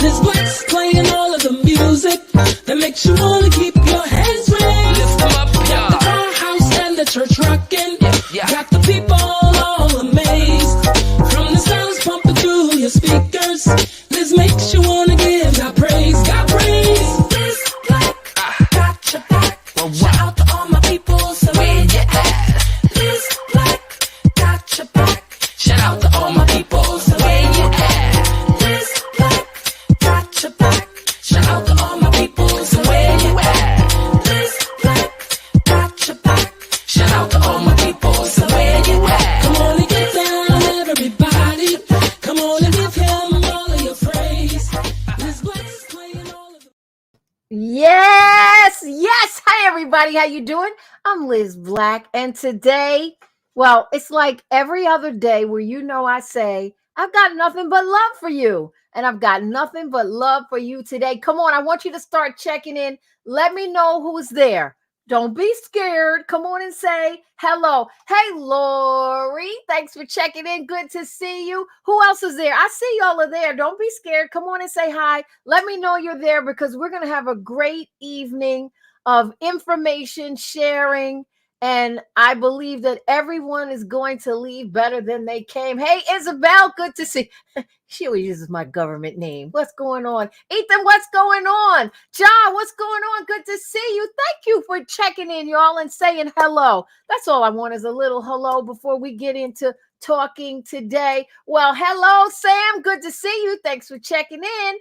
Liz Black's playing all of the music that makes you wanna keep your hands raised. Lift 'em up, Got y'all. the car, house, and the church rocking. Yeah. Got the people all amazed. From the sounds pumping through your speakers, Liz makes you wanna give God praise. God praise. Liz Black got your back. Shout out to all my people, so where you at? Liz Black got your back. Shout out to all my people, so where you at? Liz Black got your back. Shout out to all my people, so where you at? Liz Black got your back. Shout out to all my people, so where you at? Come on and get down, everybody. Come on and give him all of your praise. Liz Black's playing all of the... Yes. Hi, everybody. How you doing? I'm Liz Black, and today, well, it's like every other day where I say, I've got nothing but love for you, and I've got nothing but love for you today. Come on, I want you to start checking in. Let me know who's there. Don't be scared. Come on and say hello. Hey, Lori, thanks for checking in. Good to see you. Who else is there? I see y'all are there. Don't be scared. Come on and say hi. Let me know you're there because we're going to have a great evening of information sharing. And I believe that everyone is going to leave better than they came. Hey, Isabel, good to see. She always uses my government name. What's going on? Ethan, what's going on? John, what's going on? Good to see you. Thank you for checking in, y'all, and saying hello. That's all I want is a little hello before we get into talking today. Well, hello, Sam. Good to see you. Thanks for checking in.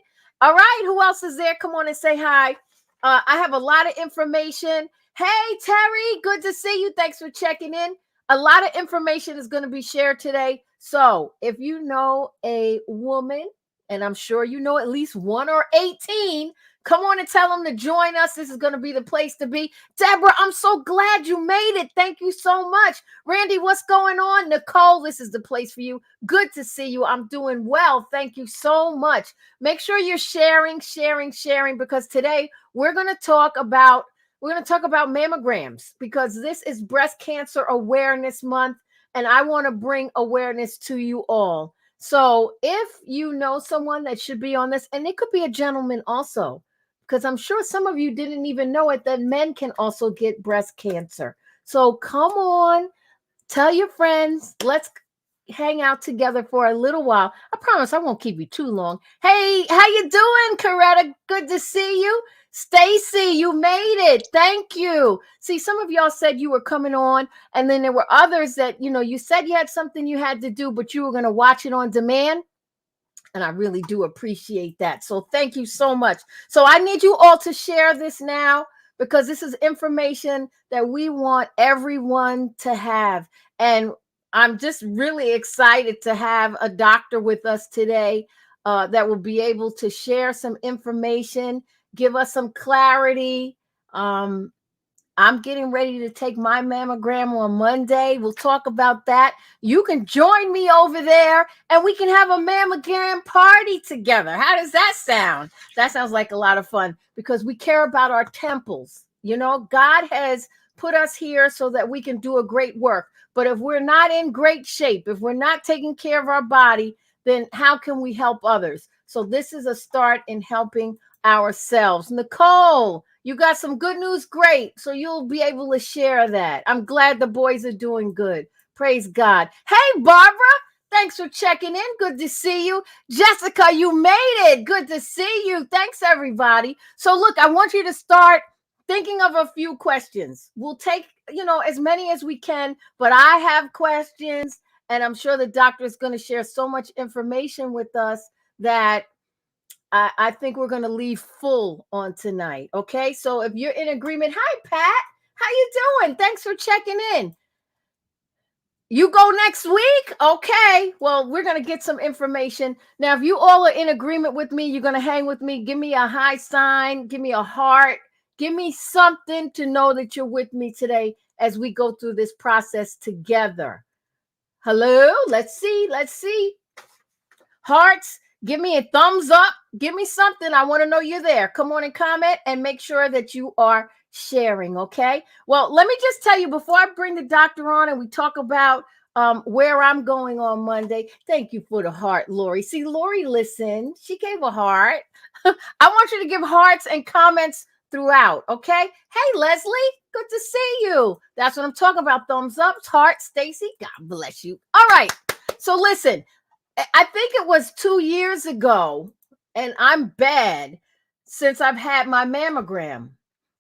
All right, who else is there? Come on and say hi. I have a lot of information. Hey, Terry, good to see you. Thanks for checking in. A lot of information is going to be shared today. So if you know a woman, and I'm sure you know at least one or 18, come on and tell them to join us. This is going to be the place to be. Deborah, I'm so glad you made it. Thank you so much. Randy, what's going on? Nicole, this is the place for you. Good to see you. I'm doing well. Thank you so much. Make sure you're sharing, because today we're going to talk about mammograms because this is Breast Cancer Awareness Month, and I want to bring awareness to you all. So if you know someone that should be on this, and it could be a gentleman also, because I'm sure some of you didn't even know it, that men can also get breast cancer. So come on, tell your friends, let's hang out together for a little while. I promise I won't keep you too long. Hey, how you doing, Coretta? Good to see you. Stacy, you made it. Thank you. See, some of y'all said you were coming on, and then there were others that, you said you had something you had to do, but you were going to watch it on demand. And I really do appreciate that. So thank you so much. So I need you all to share this now because this is information that we want everyone to have. And I'm just really excited to have a doctor with us today that will be able to share some information, give us some clarity. I'm getting ready to take my mammogram on Monday. We'll talk about that. You can join me over there and we can have a mammogram party together. How does that sound? That sounds like a lot of fun because we care about our temples. God has put us here so that we can do a great work. But if we're not in great shape, if we're not taking care of our body, then how can we help others? So this is a start in helping ourselves. Nicole, you got some good news. Great. So you'll be able to share that. I'm glad the boys are doing good. Praise God. Hey, Barbara, thanks for checking in. Good to see you. Jessica, you made it. Good to see you. Thanks, everybody. So look, I want you to start thinking of a few questions. We'll take, as many as we can, but I have questions, and I'm sure the doctor is going to share so much information with us that I think we're going to leave full on tonight. Okay. So if you're in agreement, hi, Pat, how you doing? Thanks for checking in. You go next week. Okay. Well, we're going to get some information. Now, if you all are in agreement with me, you're going to hang with me. Give me a high sign. Give me a heart. Give me something to know that you're with me today as we go through this process together. Hello. Let's see. Hearts. Give me a thumbs up. Give me something. I want to know you're there. Come on and comment and make sure that you are sharing. Okay. Well, let me just tell you before I bring the doctor on and we talk about where I'm going on Monday. Thank you for the heart, Lori. See, Lori listened. She gave a heart. I want you to give hearts and comments throughout, okay? Hey, Leslie, good to see you. That's what I'm talking about. Thumbs up, heart, Stacy. God bless you. All right. So listen, I think it was 2 years ago, and I'm bad since I've had my mammogram.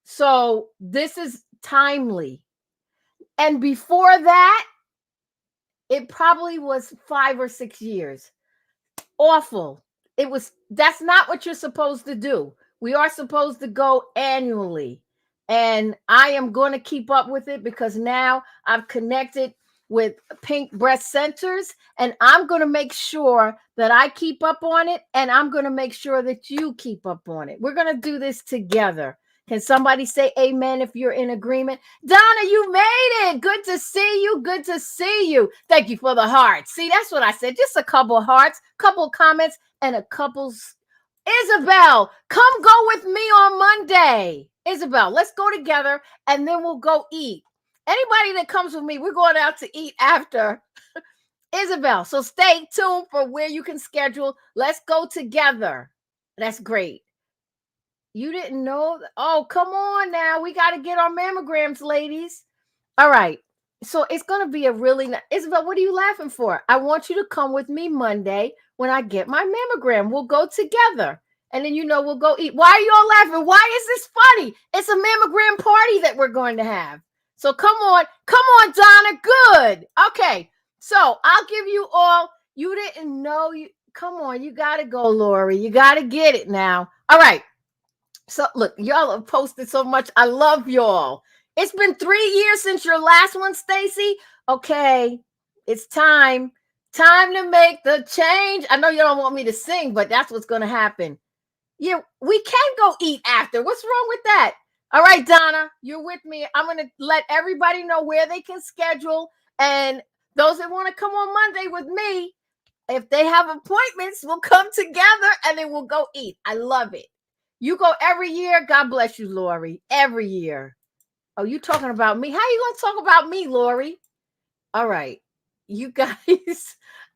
So this is timely. And before that, it probably was 5 or 6 years. Awful. That's not what you're supposed to do. We are supposed to go annually. And I am going to keep up with it because now I've connected with Pink Breast Centers, and I'm going to make sure that I keep up on it, and I'm going to make sure that you keep up on it. We're going to do this together. Can somebody say amen if you're in agreement? Donna, you made it. Good to see you. Good to see you. Thank you for the hearts. See, that's what I said. Just a couple hearts, couple comments, and a couple's. Isabel, come go with me on Monday. Isabel, let's go together, and then we'll go eat. Anybody that comes with me, we're going out to eat after. Isabel, so stay tuned for where you can schedule. Let's go together. That's great. You didn't know? Oh, come on now. We got to get our mammograms, ladies. All right. So it's going to be a really Isabel, what are you laughing for? I want you to come with me Monday when I get my mammogram. We'll go together. And then, we'll go eat. Why are you all laughing? Why is this funny? It's a mammogram party that we're going to have. So come on. Come on, Donna. Good. Okay. So I'll give you all. You didn't know. Come on. You got to go, Lori. You got to get it now. All right. So look, y'all have posted so much. I love y'all. It's been 3 years since your last one, Stacy. Okay, it's time. Time to make the change. I know you don't want me to sing, but that's what's going to happen. Yeah, we can go eat after. What's wrong with that? All right, Donna, you're with me. I'm going to let everybody know where they can schedule. And those that want to come on Monday with me, if they have appointments, we'll come together and then we'll go eat. I love it. You go every year. God bless you, Lori. Every year. Oh, you talking about me? How you going to talk about me, Lori? All right. You guys,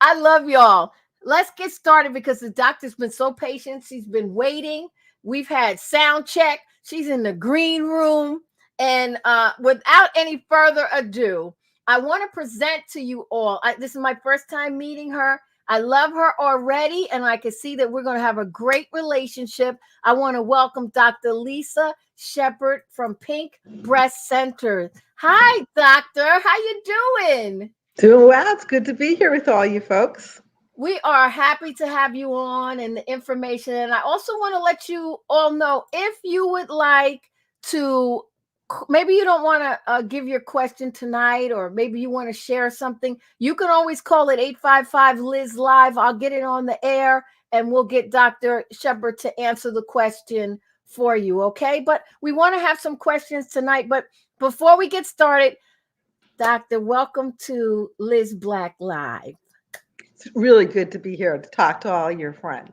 I love y'all. Let's get started because the doctor's been so patient. She's been waiting. We've had sound check. She's in the green room. And without any further ado, I want to present to you all. This is my first time meeting her. I love her already, and I can see that we're going to have a great relationship. I want to welcome Dr. Lisa Sheppard from Pink Breast Center. Hi, doctor. How you doing? Doing well. It's good to be here with all you folks. We are happy to have you on and the information. And I also want to let you all know if you would like to, maybe you don't want to give your question tonight, or maybe you want to share something, you can always call it 855-LIZ-LIVE. I'll get it on the air and we'll get Dr. Shepard to answer the question for you, okay? But we want to have some questions tonight. But before we get started, Doctor, welcome to Liz Black Live. It's really good to be here to talk to all your friends.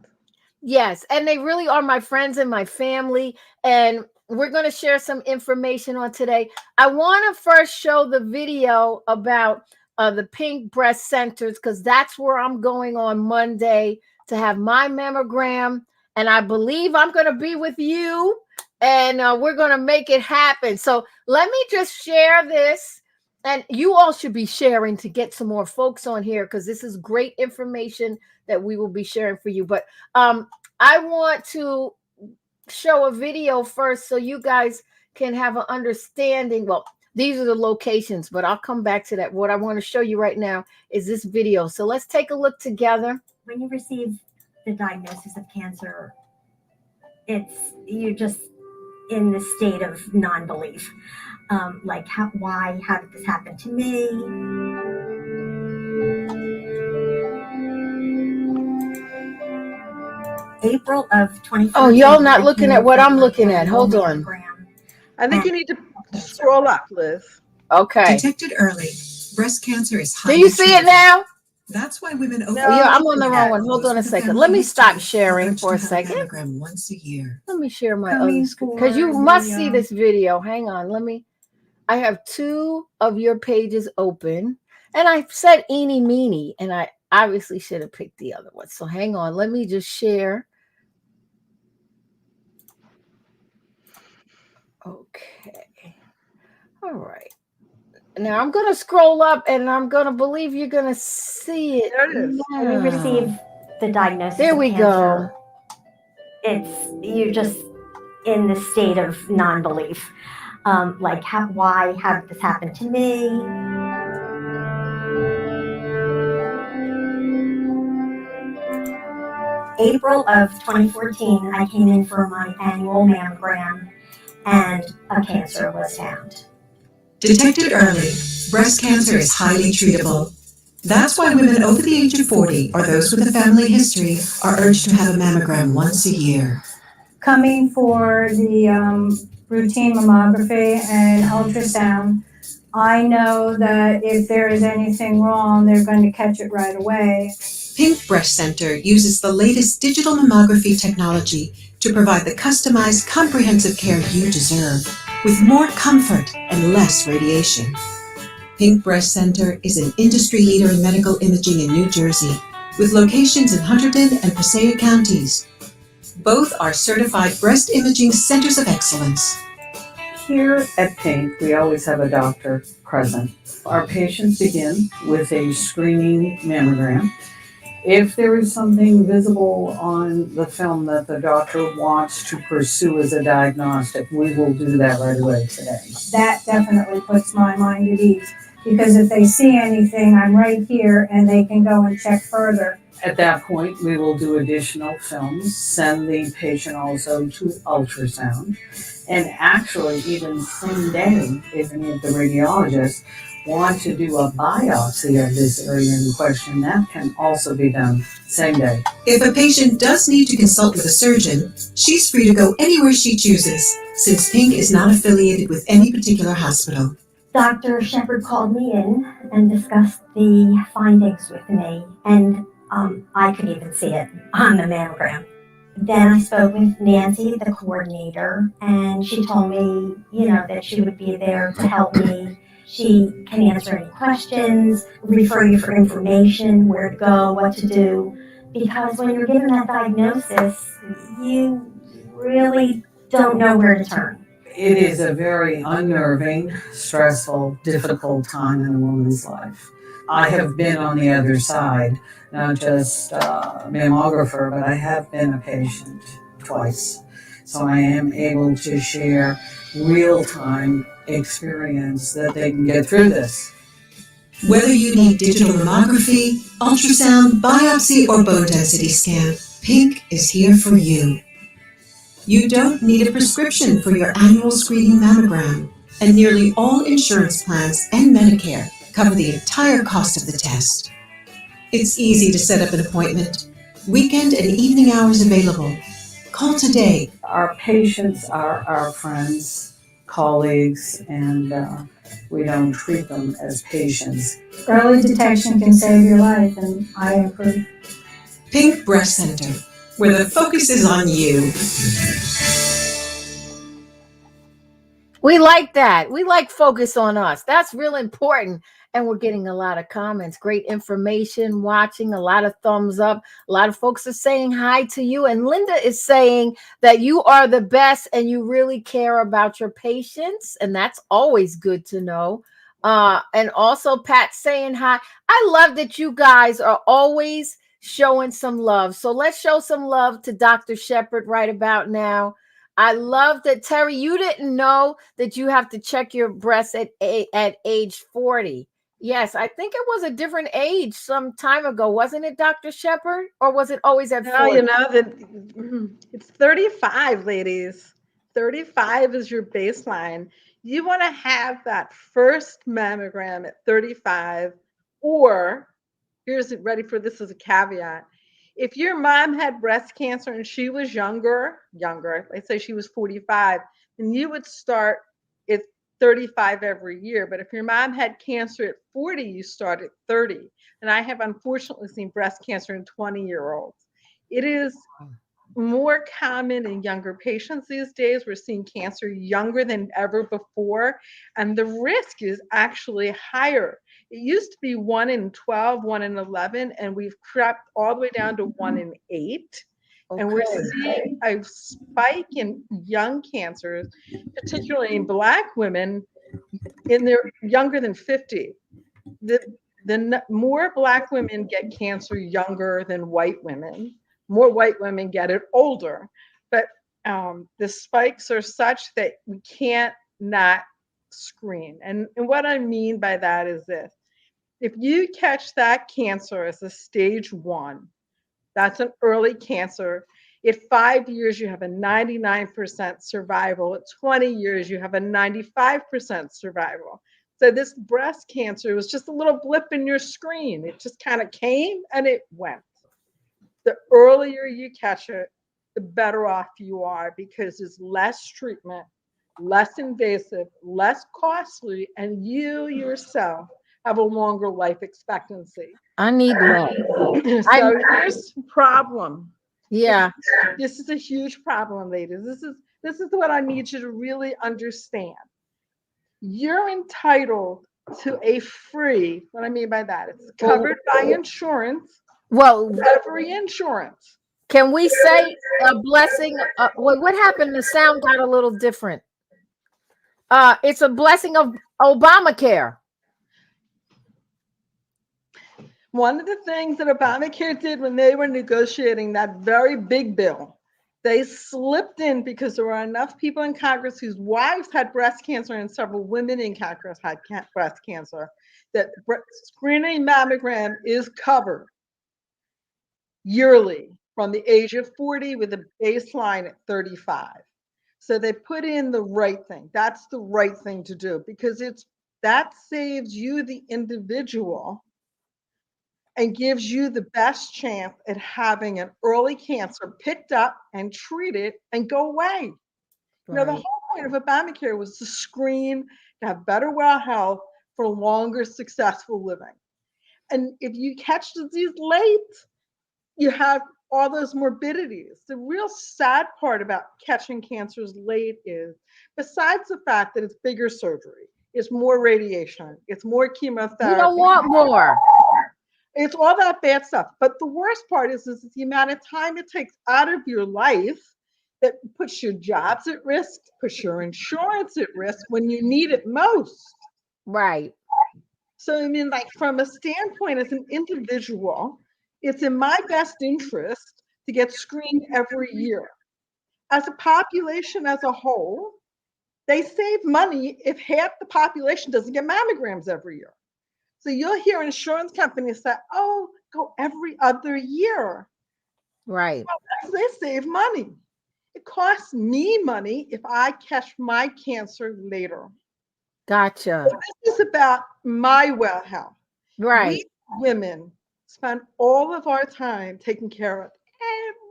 Yes, and they really are my friends and my family, and we're going to share some information on today. I want to first show the video about the Pink Breast Centers because that's where I'm going on Monday to have my mammogram, and I believe I'm going to be with you, and we're going to make it happen. So let me just share this, and you all should be sharing to get some more folks on here because this is great information that we will be sharing for you. But I want to show a video first so you guys can have an understanding. Well, these are the locations, but I'll come back to that. What I want to show you right now is this video. So let's take a look together. When you receive the diagnosis of cancer, you're just in the state of non-belief. Like, how did this happen to me? April of 2014. Oh, y'all not looking at what I'm looking at. Hold on. I think you need to scroll up, Liz. Okay. Detected early. Breast cancer is Do you see it now? That's why women Oh, yeah, I'm on the wrong one. Hold on a second. Let me stop sharing for a second. Once a year. Let me share my other screen because you must see this video. Hang on. I have two of your pages open. And I said eeny meeny, and I obviously should have picked the other one. So hang on, let me just share. Okay. All right. Now I'm gonna scroll up, and I'm gonna believe you're gonna see it There it is. When you receive now. the diagnosis There of we cancer, go. it's you're just in the state of non-belief. Like, how did this happen to me? April of 2014, I came in for my annual mammogram, and a cancer was found. Detected early, breast cancer is highly treatable. That's why women over the age of 40 or those with a family history are urged to have a mammogram once a year. Coming for the routine mammography and ultrasound, I know that if there is anything wrong, they're going to catch it right away. Pink Breast Center uses the latest digital mammography technology to provide the customized, comprehensive care you deserve, with more comfort and less radiation. Pink Breast Center is an industry leader in medical imaging in New Jersey, with locations in Hunterdon and Passaic counties. Both are certified breast imaging centers of excellence. Here at Pink, we always have a doctor present. Our patients begin with a screening mammogram. If there is something visible on the film that the doctor wants to pursue as a diagnostic, we will do that right away today. That definitely puts my mind at ease, because if they see anything, I'm right here and they can go and check further. At that point, we will do additional films, send the patient also to ultrasound, and actually even same day, if any of the radiologists want to do a biopsy of this area in question, that can also be done same day. If a patient does need to consult with a surgeon, she's free to go anywhere she chooses, since Pink is not affiliated with any particular hospital. Dr. Shepard called me in and discussed the findings with me, and I could even see it on the mammogram. Then I spoke with Nancy, the coordinator, and she told me, that she would be there to help me. She can answer any questions, refer you for information, where to go, what to do. Because when you're given that diagnosis, you really don't know where to turn. It is a very unnerving, stressful, difficult time in a woman's life. I have been on the other side, not just a mammographer, but I have been a patient twice. So I am able to share real-time experience that they can get through this. Whether you need digital mammography, ultrasound, biopsy, or bone density scan, Pink is here for you. You don't need a prescription for your annual screening mammogram, and nearly all insurance plans and Medicare cover the entire cost of the test. It's easy to set up an appointment. Weekend and evening hours available. Call today. Our patients are our friends, colleagues, and we don't treat them as patients. Early detection can save your life, and I approve. Pink Breast Center, where the focus is on you. We like that. We like focus on us. That's real important. And we're getting a lot of comments, great information, watching, a lot of thumbs up. A lot of folks are saying hi to you. And Linda is saying that you are the best and you really care about your patients. And that's always good to know. And also Pat saying hi. I love that you guys are always showing some love. So let's show some love to Dr. Shepard right about now. I love that, Terry, you didn't know that you have to check your breasts at age 40. Yes, I think it was a different age some time ago, wasn't it, Dr. Shepard? Or was it always at 40? No, you know that it's 35, ladies. 35 is your baseline. You want to have that first mammogram at 35, or here's ready for this as a caveat. If your mom had breast cancer and she was younger, let's say she was 45, then you would start at 35 every year. But if your mom had cancer at 40, you start at 30. And I have unfortunately seen breast cancer in 20-year-olds. It is more common in younger patients these days. We're seeing cancer younger than ever before, and the risk is actually higher. It used to be 1 in 12, 1 in 11, and we've crept all the way down to 1 in 8. And we're Okay. seeing a spike in young cancers, particularly in Black women in their younger than 50. The more Black women get cancer younger than white women, more white women get it older. But the spikes are such that we can't not screen. And what I mean by that is this. If you catch that cancer as a stage 1, that's an early cancer. At 5 years, you have a 99% survival. At 20 years, you have a 95% survival. So this breast cancer was just a little blip in your screen. It just kind of came and it went. The earlier you catch it, the better off you are, because it's less treatment, less invasive, less costly, and you yourself have a longer life expectancy. I need love. So here's the problem. Yeah. This is a huge problem, ladies. This is what I need you to really understand. You're entitled to a free, what I mean by that, it's covered by insurance, Well, every insurance. can we say a blessing? Wait, what happened? The sound got a little different. It's a blessing of Obamacare. One of the things that Obamacare did when they were negotiating that very big bill, they slipped in, because there were enough people in Congress whose wives had breast cancer and several women in Congress had breast cancer, that screening mammogram is covered yearly from the age of 40 with a baseline at 35. So they put in the right thing. That's the right thing to do, because that saves you, the individual, and gives you the best chance at having an early cancer picked up and treated and go away. You know, the Right. whole point of Obamacare was to screen, to have better well health for longer successful living. And if you catch disease late, you have all those morbidities. The real sad part about catching cancers late is, besides the fact that it's bigger surgery, it's more radiation, it's more chemotherapy. You don't want more. It's all that bad stuff. But the worst part is the amount of time it takes out of your life that puts your jobs at risk, puts your insurance at risk when you need it most. Right. So, I mean, like, from a standpoint as an individual, it's in my best interest to get screened every year. As a population as a whole, they save money if half the population doesn't get mammograms every year. So you'll hear insurance companies say, oh, go every other year. Right. Well, they save money. It costs me money if I catch my cancer later. Gotcha. So this is about my well health. Right. We women spend all of our time taking care of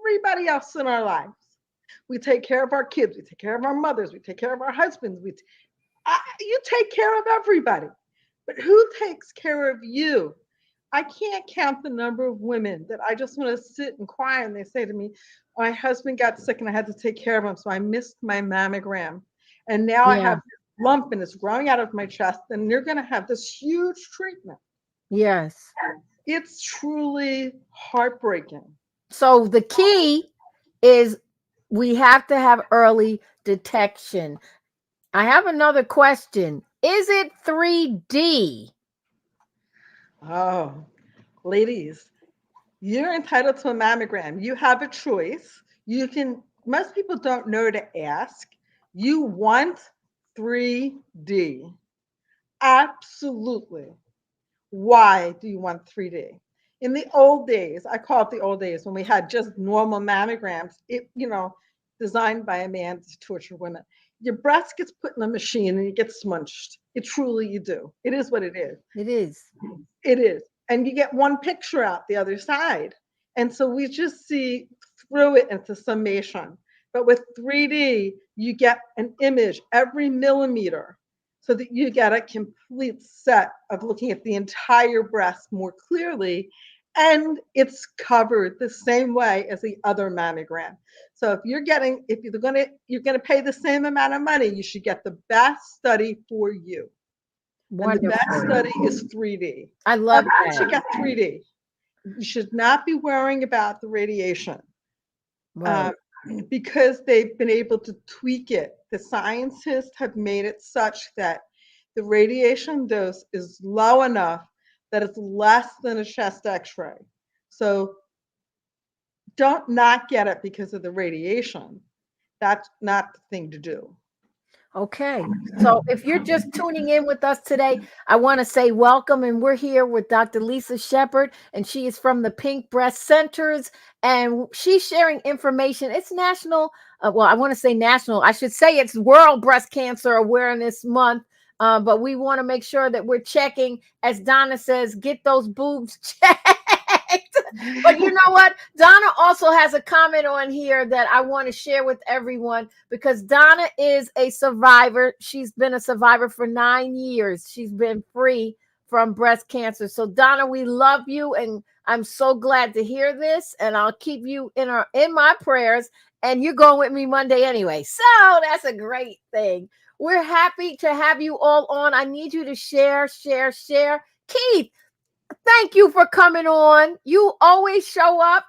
everybody else in our lives. We take care of our kids. We take care of our mothers. We take care of our husbands. You take care of everybody. But who takes care of you? I can't count the number of women that I just want to sit and cry, and they say to me, my husband got sick and I had to take care of him, so I missed my mammogram. And now I have this lump and it's growing out of my chest, and they're going to have this huge treatment. Yes. It's truly heartbreaking. So the key is we have to have early detection. I have another question. Is it 3D? Oh, ladies, you're entitled to a mammogram. You have a choice. Most people don't know to ask. You want 3D. Absolutely. Why do you want 3D? In the old days, I call it the old days, when we had just normal mammograms, designed by a man to torture women. Your breast gets put in a machine and you get smunched. You do. It is what it is. It is. It is. And you get one picture out the other side. And so we just see through it into summation. But with 3D, you get an image every millimeter, so that you get a complete set of looking at the entire breast more clearly. And it's covered the same way as the other mammogram. So if you're going to pay the same amount of money, you should get the best study for you. And the best Wonderful. study is 3D. I love Everyone should that. get 3D. You should not be worrying about the radiation. Right. Because they've been able to tweak it. The scientists have made it such that the radiation dose is low enough that it's less than a chest x-ray. So don't not get it because of the radiation. That's not the thing to do. Okay. So if you're just tuning in with us today, I want to say welcome. And we're here with Dr. Lisa Sheppard, and she is from the Pink Breast Centers, and she's sharing information. It's national. Well, I want to say national. I should say it's World Breast Cancer Awareness Month. But we want to make sure that we're checking, as Donna says, get those boobs checked. But you know what? Donna also has a comment on here that I want to share with everyone, because Donna is a survivor. She's been a survivor for 9 years. She's been free from breast cancer. So Donna, we love you, and I'm so glad to hear this, and I'll keep you in my prayers, and you're going with me Monday anyway. So that's a great thing. We're happy to have you all on. I need you to share. Keith, thank you for coming on. You always show up.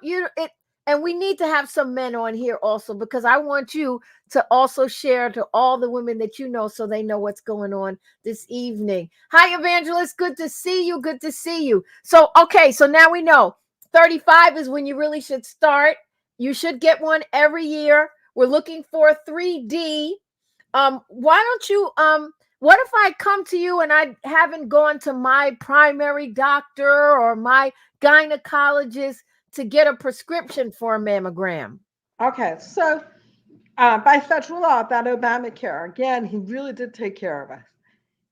And we need to have some men on here also, because I want you to also share to all the women that you know, so they know what's going on this evening. Hi, Evangelist. Good to see you. Good to see you. So, okay. So now we know 35 is when you really should start. You should get one every year. We're looking for 3D. Why don't you, what if I come to you and I haven't gone to my primary doctor or my gynecologist to get a prescription for a mammogram? Okay, so by federal law, that Obamacare, again, he really did take care of us.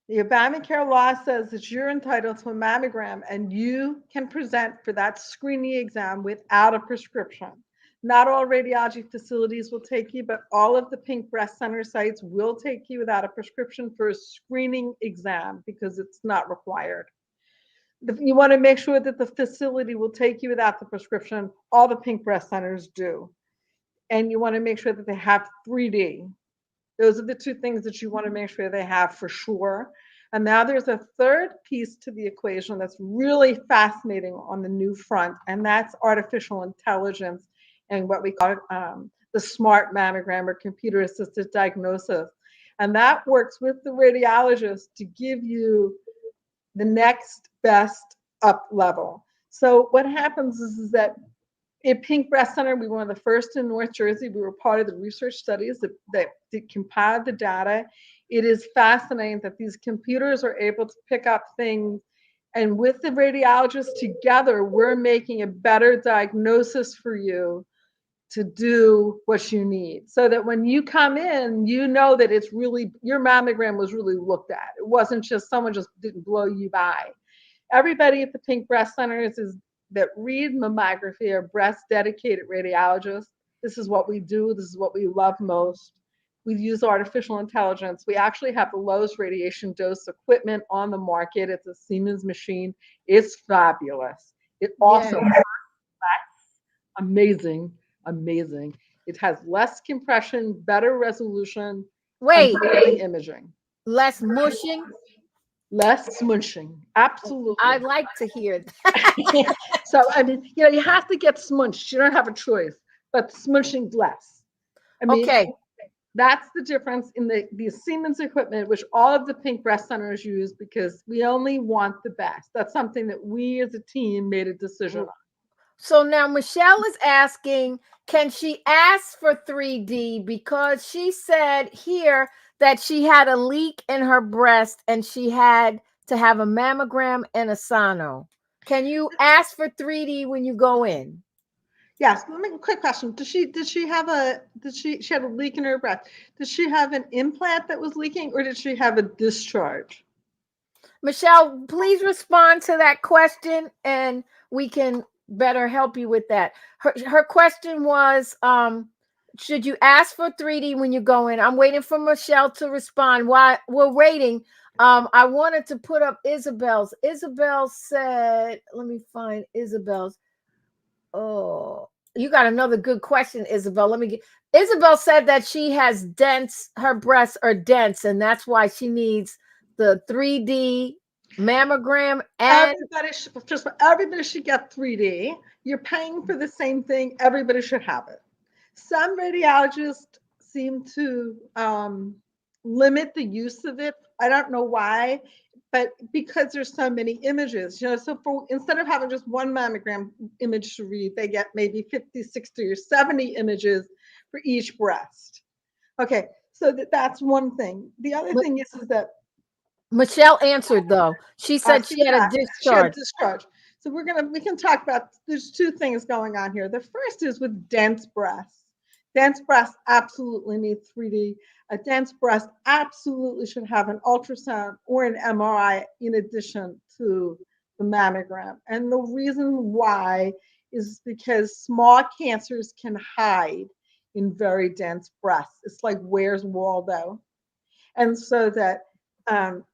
The Obamacare law says that you're entitled to a mammogram, and you can present for that screening exam without a prescription. Not all radiology facilities will take you, but all of the Pink Breast Center sites will take you without a prescription for a screening exam, because it's not required. You want to make sure that the facility will take you without the prescription. All the Pink Breast Centers do. And you want to make sure that they have 3D. Those are the two things that you want to make sure they have for sure. And now there's a third piece to the equation that's really fascinating on the new front, and that's artificial intelligence and what we call the Smart Mammogram, or computer-assisted diagnosis. And that works with the radiologist to give you the next best up level. So what happens is that at Pink Breast Center, we were one of the first in North Jersey. We were part of the research studies that compiled the data. It is fascinating that these computers are able to pick up things, and with the radiologists together, we're making a better diagnosis for you to do what you need, so that when you come in, you know that it's really, your mammogram was really looked at. It wasn't just someone just didn't blow you by. Everybody at the Pink Breast Centers that read mammography are breast dedicated radiologists. This is what we do. This is what we love most. We use artificial intelligence. We actually have the lowest radiation dose equipment on the market. It's a Siemens machine. It's fabulous. It also has amazing. It has less compression, better resolution, amazing imaging. Less mushing? Less smooshing. Absolutely. I like to hear that. So, I mean, you have to get smunched. You don't have a choice, but smooshing's less. I mean, okay. That's the difference in the Siemens equipment, which all of the Pink Breast Centers use, because we only want the best. That's something that we as a team made a decision on. So now Michelle is asking, can she ask for 3D, because she said here that she had a leak in her breast and she had to have a mammogram and a sono. Can you ask for 3D when you go in? Yes. Let me, quick question. She had a leak in her breast? Did she have an implant that was leaking, or did she have a discharge? Michelle, please respond to that question, and we can better help you with that. Her question was, should you ask for 3D when you go in? I'm waiting for Michelle to respond. While we're waiting, I wanted to put up Isabel's. Isabel said, let me find Isabel's. Oh, you got another good question, Isabel. Isabel said that she has dense, her breasts are dense, and that's why she needs the 3D mammogram and everybody should get 3D. You're paying for the same thing. Everybody should have it. Some radiologists seem to limit the use of it. I don't know why, but because there's so many images, so instead of having just one mammogram image to read, they get maybe 50, 60, or 70 images for each breast. Okay, so that's one thing. The other thing is that Michelle answered though. She said she had a discharge. She had discharge. So we can talk about, there's two things going on here. The first is with dense breasts. Dense breasts absolutely need 3D. A dense breast absolutely should have an ultrasound or an MRI in addition to the mammogram. And the reason why is because small cancers can hide in very dense breasts. It's like Where's Waldo? And so that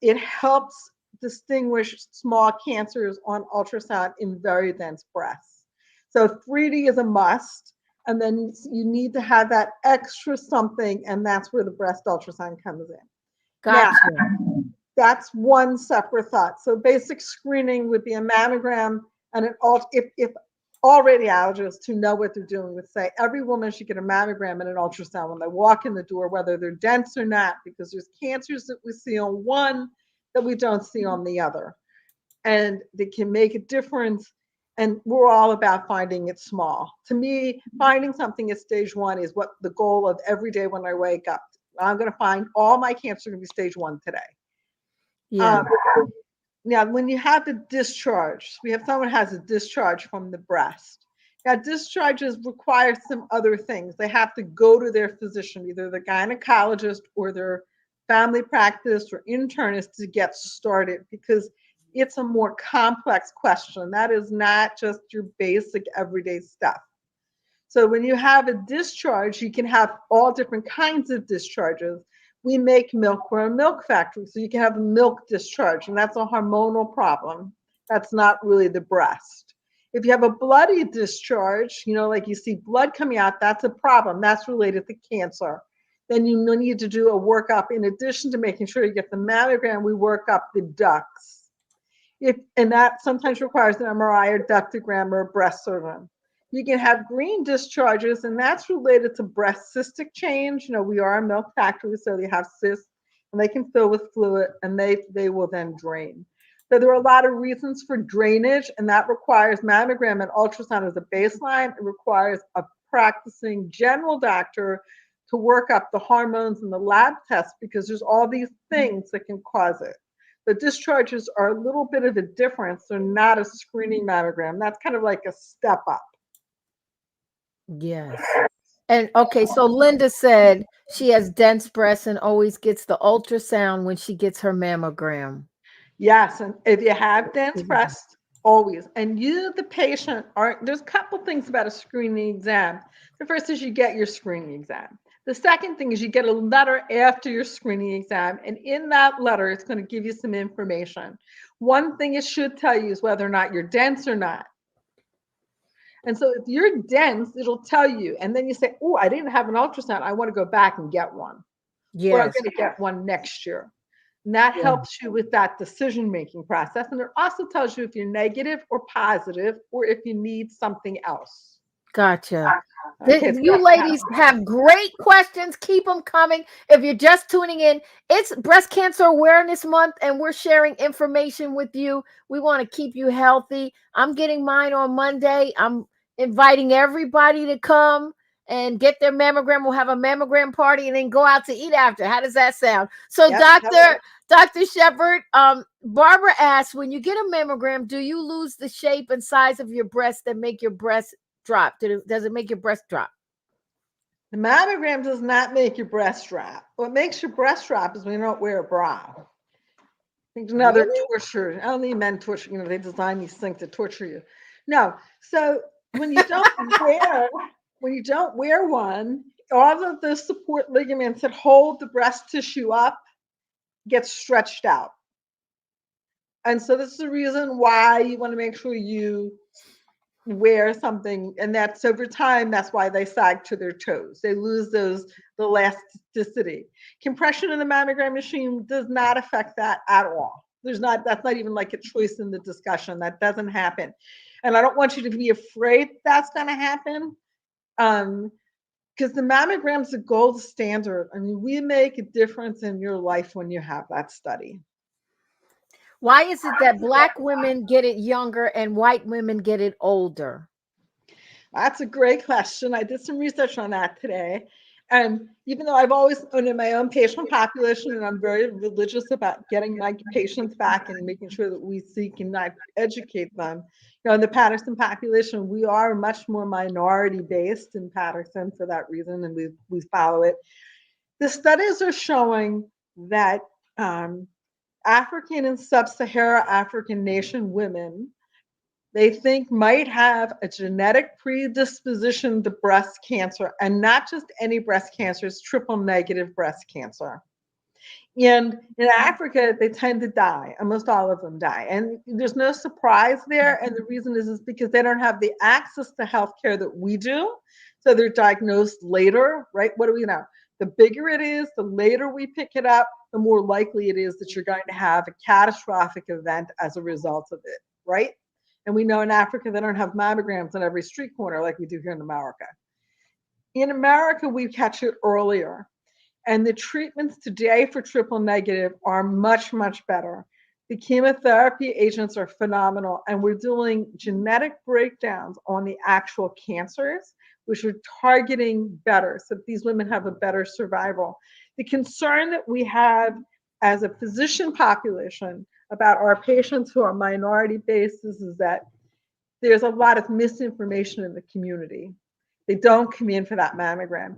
it helps distinguish small cancers on ultrasound in very dense breasts. So 3D is a must. And then you need to have that extra something, and that's where the breast ultrasound comes in. Gotcha. Now, that's one separate thought. So basic screening would be a mammogram and if all radiologists who know what they're doing would say every woman should get a mammogram and an ultrasound when they walk in the door, whether they're dense or not, because there's cancers that we see on one that we don't see on the other. And they can make a difference. And we're all about finding it small. To me, finding something at stage 1 is what the goal of every day when I wake up. I'm going to find all my cancer going to be stage 1 today. Yeah. Now, when you have the discharge, we have someone has a discharge from the breast. Now, discharges require some other things. They have to go to their physician, either the gynecologist or their family practice or internist to get started, because it's a more complex question. That is not just your basic everyday stuff. So when you have a discharge, you can have all different kinds of discharges. We make milk, we're a milk factory, so you can have a milk discharge, and that's a hormonal problem. That's not really the breast. If you have a bloody discharge, like you see blood coming out, that's a problem. That's related to cancer. Then you need to do a workup. In addition to making sure you get the mammogram, we work up the ducts. And that sometimes requires an MRI or ductogram or a breast surgeon. You can have green discharges, and that's related to breast cystic change. We are a milk factory, so they have cysts, and they can fill with fluid, and they will then drain. So there are a lot of reasons for drainage, and that requires mammogram and ultrasound as a baseline. It requires a practicing general doctor to work up the hormones and the lab tests, because there's all these things that can cause it. The discharges are a little bit of a difference. They're not a screening mammogram. That's kind of like a step up. Yes. And okay, so Linda said she has dense breasts and always gets the ultrasound when she gets her mammogram. Yes, and if you have dense breasts, always. And you, the patient, there's a couple things about a screening exam. The first is you get your screening exam. The second thing is you get a letter after your screening exam, and in that letter, it's going to give you some information. One thing it should tell you is whether or not you're dense or not. And so if you're dense, it'll tell you, and then you say, oh, I didn't have an ultrasound. I want to go back and get one. Yes. Or I'm going to get one next year. And that helps you with that decision-making process. And it also tells you if you're negative or positive, or if you need something else. Gotcha. Okay, you ladies have great questions. Keep them coming. If you're just tuning in, it's Breast Cancer Awareness Month, and we're sharing information with you. We want to keep you healthy. I'm getting mine on Monday. I'm inviting everybody to come and get their mammogram. We'll have a mammogram party and then go out to eat after. How does that sound? So, yep, Dr. Shepard, Barbara asks, when you get a mammogram, do you lose the shape and size of your breast that make your breast drop? Does it make your breast drop? The mammogram does not make your breast drop. What makes your breast drop is when you don't wear a bra. It's another torture. I don't need men torture. They design these things to torture you. No. So when you don't wear one, all of the support ligaments that hold the breast tissue up get stretched out. And so this is the reason why you want to make sure you wear something, and that's over time. That's why they sag to their toes. They lose the elasticity. Compression in the mammogram machine does not affect that at all. That's not even like a choice in the discussion. That doesn't happen. And I don't want you to be afraid that's going to happen. Because the mammogram's the gold standard. I mean, we make a difference in your life when you have that study. Why is it that Black women get it younger and white women get it older? That's a great question. I did some research on that today. And even though I've always owned in my own patient population, and I'm very religious about getting my patients back and making sure that we seek and not educate them. You know, in the Patterson population, we are much more minority based in Patterson for that reason, and we follow it. The studies are showing that African and sub-Saharan African nation women, they think might have a genetic predisposition to breast cancer, and not just any breast cancer, it's triple negative breast cancer. And in Africa, they tend to die. Almost all of them die. And there's no surprise there. And the reason is because they don't have the access to healthcare that we do. So they're diagnosed later, right? What do we know? The bigger it is, the later we pick it up, the more likely it is that you're going to have a catastrophic event as a result of it, right? And we know in Africa, they don't have mammograms on every street corner like we do here in America. In America, we catch it earlier. And the treatments today for triple negative are much, much better. The chemotherapy agents are phenomenal. And we're doing genetic breakdowns on the actual cancers, which are targeting better. So these women have a better survival. The concern that we have as a physician population about our patients who are minority based is that there's a lot of misinformation in the community. They don't come in for that mammogram.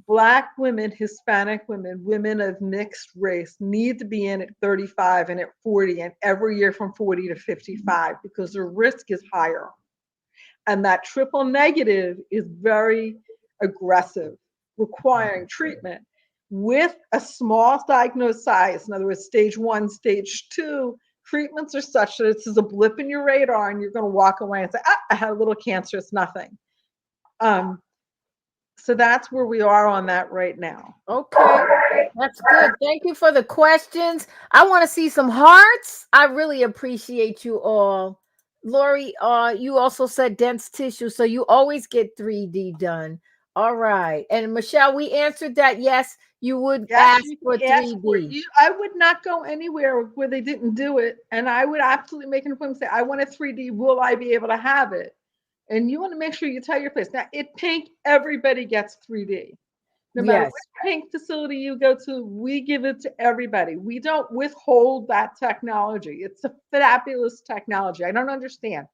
Black women, Hispanic women, women of mixed race need to be in at 35 and at 40 and every year from 40 to 55 because the risk is higher. And that triple negative is very aggressive, requiring treatment with a small diagnosed size. In other words, stage 1, stage 2, treatments are such that this is a blip in your radar and you're going to walk away and say, I had a little cancer, it's nothing. So that's where we are on that right now. Okay, that's good. Thank you for the questions. I want to see some hearts. I really appreciate you all. Lori, you also said dense tissue, so you always get 3D done. All right. And Michelle, we answered that. Yes, you would ask for 3D. I would not go anywhere where they didn't do it. And I would absolutely make an appointment and say, I want a 3D. Will I be able to have it? And you want to make sure you tell your place. Now, at Pink, everybody gets 3D. No matter which Pink facility you go to, we give it to everybody. We don't withhold that technology. It's a fabulous technology. I don't understand.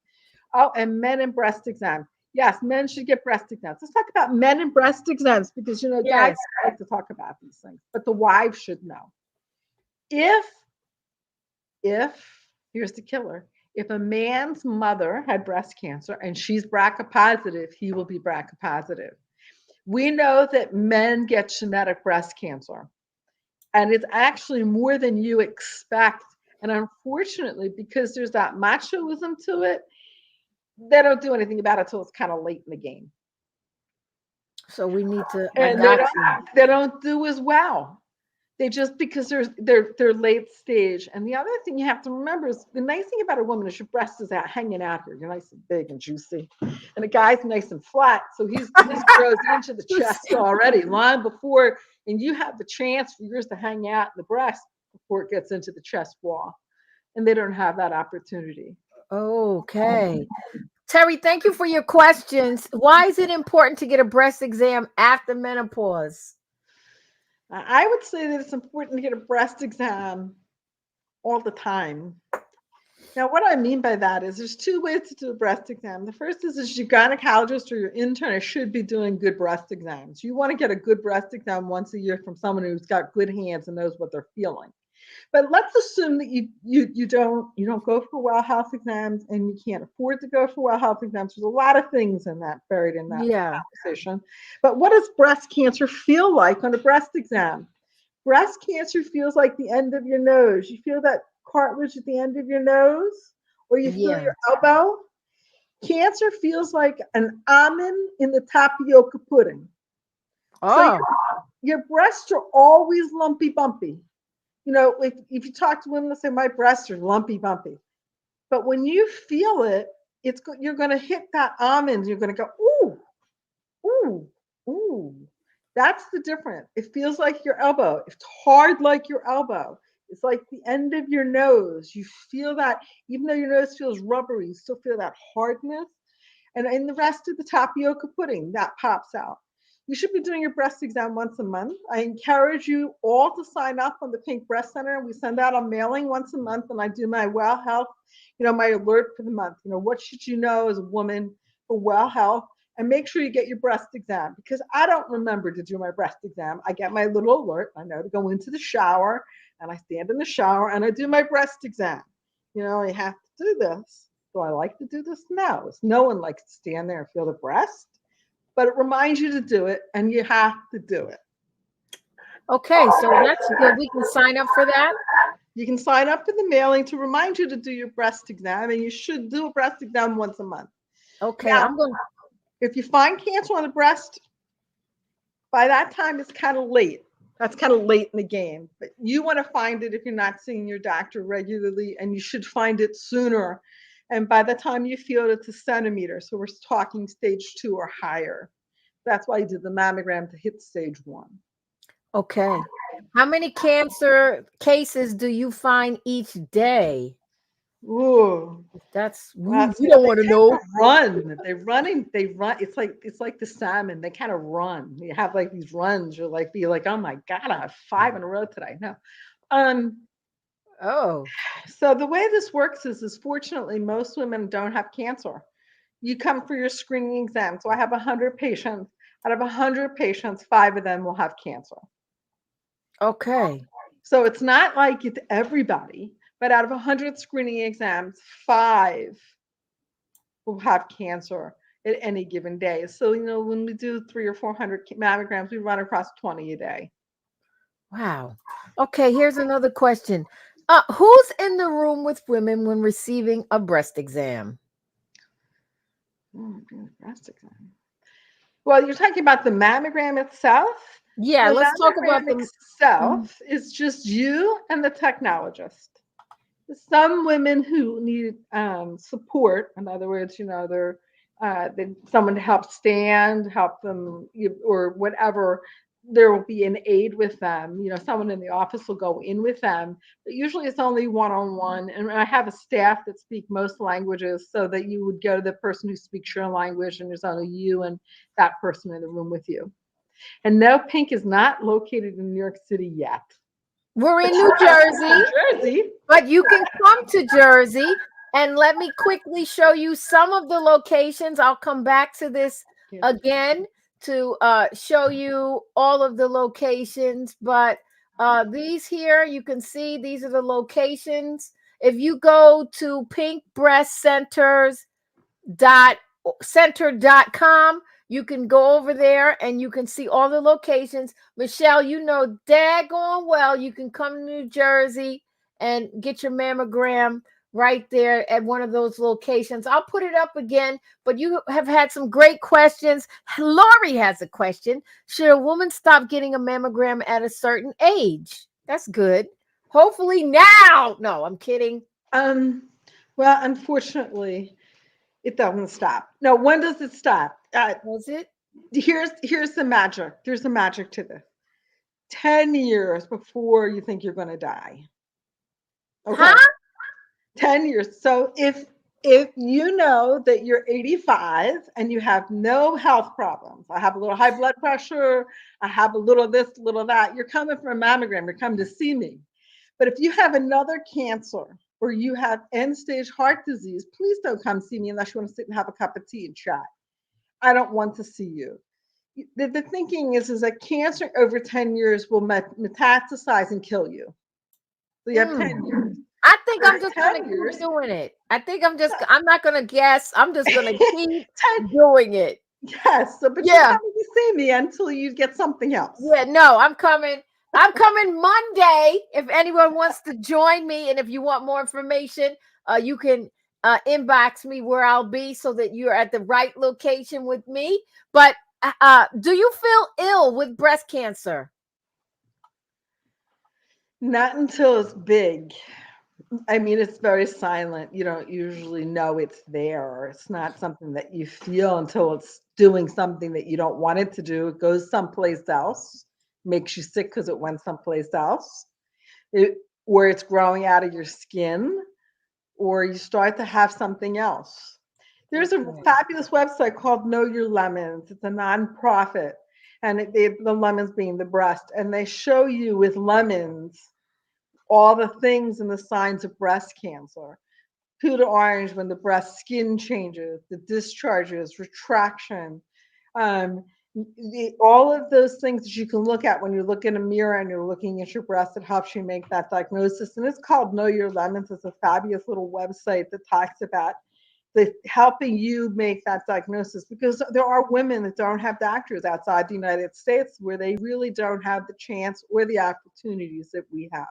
Oh, and men and breast exams. Yes, men should get breast exams. Let's talk about men and breast exams because, you know, guys like to talk about these things, but the wives should know. If, here's the killer, if a man's mother had breast cancer and she's BRCA positive, he will be BRCA positive. We know that men get genetic breast cancer, and it's actually more than you expect. And unfortunately, because there's that machoism to it, they don't do anything about it until it's kind of late in the game. So we need to. And they don't do as well. They just because they're late stage. And the other thing you have to remember is the nice thing about a woman is your breast is out hanging out here. You're nice and big and juicy, and the guy's nice and flat, so his grows into the chest already long before, and you have the chance for yours to hang out in the breast before it gets into the chest wall, and they don't have that opportunity. Okay. Terry, thank you for your questions. Why is it important to get a breast exam after menopause? I would say that it's important to get a breast exam all the time. Now, what I mean by that is there's two ways to do a breast exam. The first is your gynecologist or your internist should be doing good breast exams. You want to get a good breast exam once a year from someone who's got good hands and knows what they're feeling. But let's assume that you don't go for well health exams and you can't afford to go for well health exams. There's a lot of things in that buried in that conversation. But what does breast cancer feel like on a breast exam? Breast cancer feels like the end of your nose. You feel that cartilage at the end of your nose, or you feel your elbow. Cancer feels like an almond in the tapioca pudding. So Oh, your breasts are always lumpy bumpy. You know, if you talk to women, they'll say, my breasts are lumpy bumpy. But when you feel it, you're going to hit that almond. You're going to go, ooh, ooh, ooh. That's the difference. It feels like your elbow. It's hard like your elbow. It's like the end of your nose. You feel that, even though your nose feels rubbery, you still feel that hardness. And in the rest of the tapioca pudding, that pops out. You should be doing your breast exam once a month. I encourage you all to sign up on the Pink Breast Center. We send out a mailing once a month, and I do my well health, my alert for the month. What should you know as a woman for well health? And make sure you get your breast exam, because I don't remember to do my breast exam. I get my little alert. I know to go into the shower, and I stand in the shower and I do my breast exam. I have to do this. Do I like to do this? No. No one likes to stand there and feel the breast, but it reminds you to do it, and you have to do it. okay. So that's good. We can sign up for that. You can sign up for the mailing to remind you to do your breast exam, and you should do a breast exam once a month. Okay. Now, I'm going to. if you find cancer on the breast, by that time it's kind of late. That's kind of late in the game. But you want to find it if you're not seeing your doctor regularly, and you should find it sooner. And by the time you feel it, it's a centimeter. So we're talking stage 2 or higher. That's why you did the mammogram to hit stage 1. Okay. How many cancer cases do you find each day? Ooh, That's we that's don't want to know. Run. They run. It's like the salmon. They kind of run. You have like these runs. You're like, oh my God, I have 5 in a row today. No. Oh, So the way this works is fortunately most women don't have cancer. You come for your screening exam. So I have 100 patients. Out of 100 patients, 5 of them will have cancer. okay. So it's not like it's everybody, but out of 100 screening exams, 5 will have cancer at any given day. So, when we do 300 or 400 mammograms, we run across 20 a day. Wow. Okay, here's another question. Who's in the room with women when receiving a breast exam? Breast exam. Well, you're talking about the mammogram itself? Yeah, the let's talk about mammogram itself is just you and the technologist. Some women who need support, in other words, they're someone to help stand, help them, or whatever, there will be an aide with them. Someone in the office will go in with them, but usually it's only one-on-one. And I have a staff that speak most languages, so that you would go to the person who speaks your language, and there's only you and that person in the room with you. And no, Pink is not located in New York City yet. We're in New Jersey, but you can come to Jersey, and let me quickly show you some of the locations. I'll come back to this again to show you all of the locations, but these here, you can see these are the locations. If you go to pinkbreastcenter.com, you can go over there and you can see all the locations. Michelle, daggone well, you can come to New Jersey and get your mammogram right there at one of those locations. I'll put it up again, but you have had some great questions. Lori has a question. Should a woman stop getting a mammogram at a certain age? That's good. Hopefully now. No, I'm kidding. Well, unfortunately, it doesn't stop. No, when does it stop? Was it? Here's the magic. There's a magic to this. 10 years before you think you're going to die. Okay. Huh? 10 years. So if you know that you're 85 and you have no health problems, I have a little high blood pressure, I have a little this, a little that, you're coming for a mammogram, you're coming to see me. But if you have another cancer or you have end-stage heart disease, please don't come see me unless you want to sit and have a cup of tea and chat. I don't want to see you. The thinking is that cancer over 10 years will metastasize and kill you. So you have 10 years. I think I'm just going to keep doing it. I'm not going to guess. I'm just going to keep doing it. Yes. So, but you're coming to see me until you get something else. Yeah, no, I'm coming. I'm coming Monday. If anyone wants to join me, and if you want more information, you can inbox me where I'll be so that you're at the right location with me. But do you feel ill with breast cancer? Not until it's big. I mean, it's very silent. You don't usually know it's there. It's not something that you feel until it's doing something that you don't want it to do. It goes someplace else, makes you sick because it went someplace else, or it's growing out of your skin, or you start to have something else. There's a fabulous website called Know Your Lemons. It's a nonprofit, and the lemons being the breast, and they show you with lemons all the things and the signs of breast cancer. Code orange when the breast skin changes, the discharges, retraction, all of those things that you can look at when you look in a mirror and you're looking at your breast. It helps you make that diagnosis. And it's called Know Your Lemons. It's a fabulous little website that talks about helping you make that diagnosis, because there are women that don't have doctors outside the United States where they really don't have the chance or the opportunities that we have.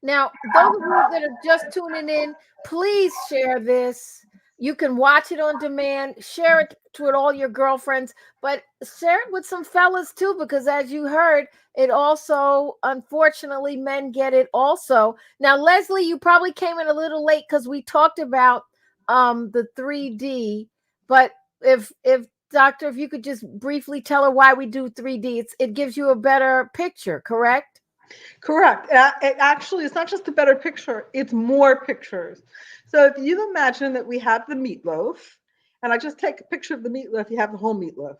Now, those of you that are just tuning in, please share this. You can watch it on demand, share it with all your girlfriends, but share it with some fellas too, because as you heard, it also, unfortunately, men get it also. Now, Leslie, you probably came in a little late because we talked about the 3D, but if Doctor, if you could just briefly tell her why we do 3D, it gives you a better picture, correct? Correct. It actually, it's not just a better picture, it's more pictures. So if you imagine that we have the meatloaf, and I just take a picture of the meatloaf, you have the whole meatloaf.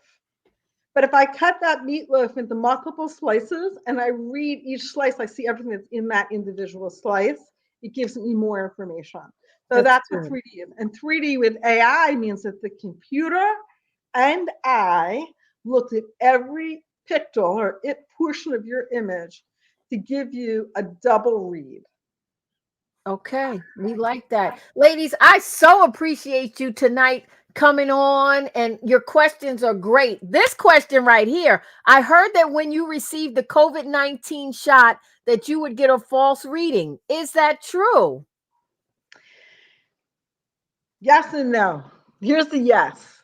But if I cut that meatloaf into multiple slices and I read each slice, I see everything that's in that individual slice. It gives me more information. So that's what 3D is. And 3D with AI means that the computer and I looked at every pixel or portion of your image to give you a double read. Okay, we like that. Ladies, I so appreciate you tonight coming on, and your questions are great. This question right here, I heard that when you received the COVID-19 shot that you would get a false reading. Is that true? Yes and no. Here's the yes.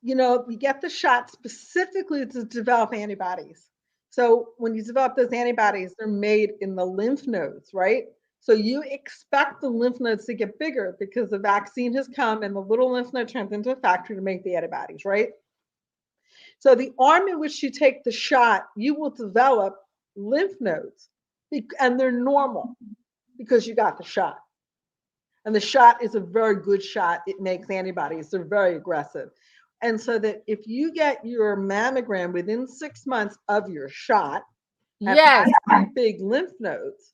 You get the shot specifically to develop antibodies. So when you develop those antibodies, they're made in the lymph nodes, right? So you expect the lymph nodes to get bigger because the vaccine has come and the little lymph node turns into a factory to make the antibodies, right? So the arm in which you take the shot, you will develop lymph nodes, and they're normal because you got the shot. And the shot is a very good shot. It makes antibodies. They're very aggressive. And so that if you get your mammogram within 6 months of your shot, yes, big lymph nodes.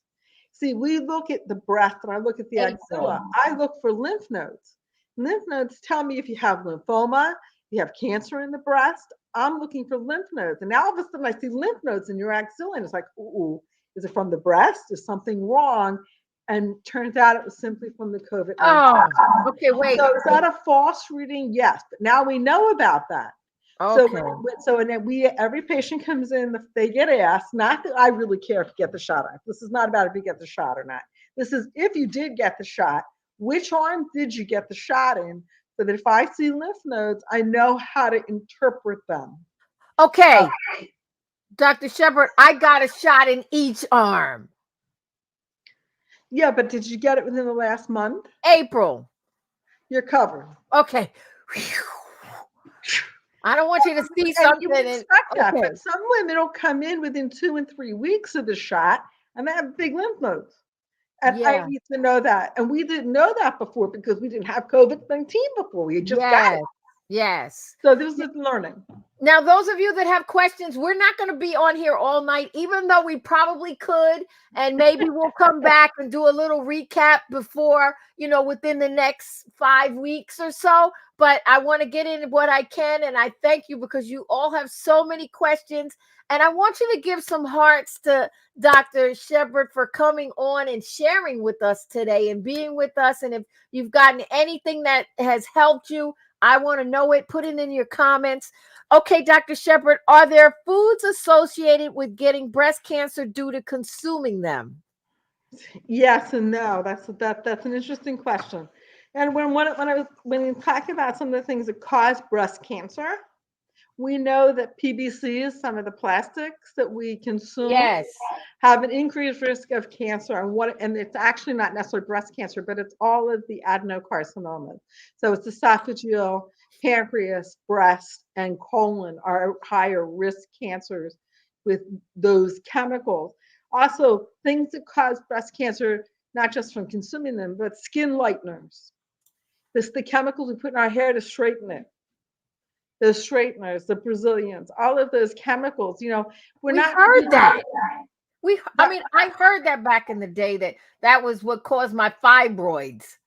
See, we look at the breast and I look at the axilla. I look for lymph nodes. Lymph nodes tell me if you have lymphoma, you have cancer in the breast. I'm looking for lymph nodes. And now all of a sudden I see lymph nodes in your axilla and it's like, ooh, is it from the breast? Is something wrong? And turns out it was simply from the COVID-19. Oh, okay, wait. So is that a false reading? Yes, but now we know about that. Okay. So and then every patient comes in, they get asked, not that I really care if you get the shot. This is not about if you get the shot or not. This is if you did get the shot, which arm did you get the shot in? So that if I see lymph nodes, I know how to interpret them. Okay, Dr. Shepard, I got a shot in each arm. Yeah, but did you get it within the last month? April. You're covered. Okay. I don't want you to see something. You expect that, but some women will come in within 2 and 3 weeks of the shot and they have big lymph nodes. And I need to know that. And we didn't know that before because we didn't have COVID-19 before. We just got it. Yes. So this is learning. Now, those of you that have questions, we're not going to be on here all night, even though we probably could. And maybe we'll come back and do a little recap before, within the next 5 weeks or so. But I want to get in what I can. And I thank you because you all have so many questions. And I want you to give some hearts to Dr. Shepard for coming on and sharing with us today and being with us. And if you've gotten anything that has helped you, I want to know it. Put it in your comments. Okay, Dr. Shepard, are there foods associated with getting breast cancer due to consuming them? Yes and no. That's an interesting question. And when you talk about some of the things that cause breast cancer, we know that PVCs, some of the plastics that we consume, Yes. have an increased risk of cancer. And it's actually not necessarily breast cancer, but it's all of the adenocarcinomas. So it's esophageal, pancreas, breast, and colon are higher risk cancers with those chemicals. Also, things that cause breast cancer, not just from consuming them, but skin lighteners. The chemicals we put in our hair to straighten it. The straighteners, the Brazilians, all of those chemicals, We heard that. I heard that back in the day that was what caused my fibroids.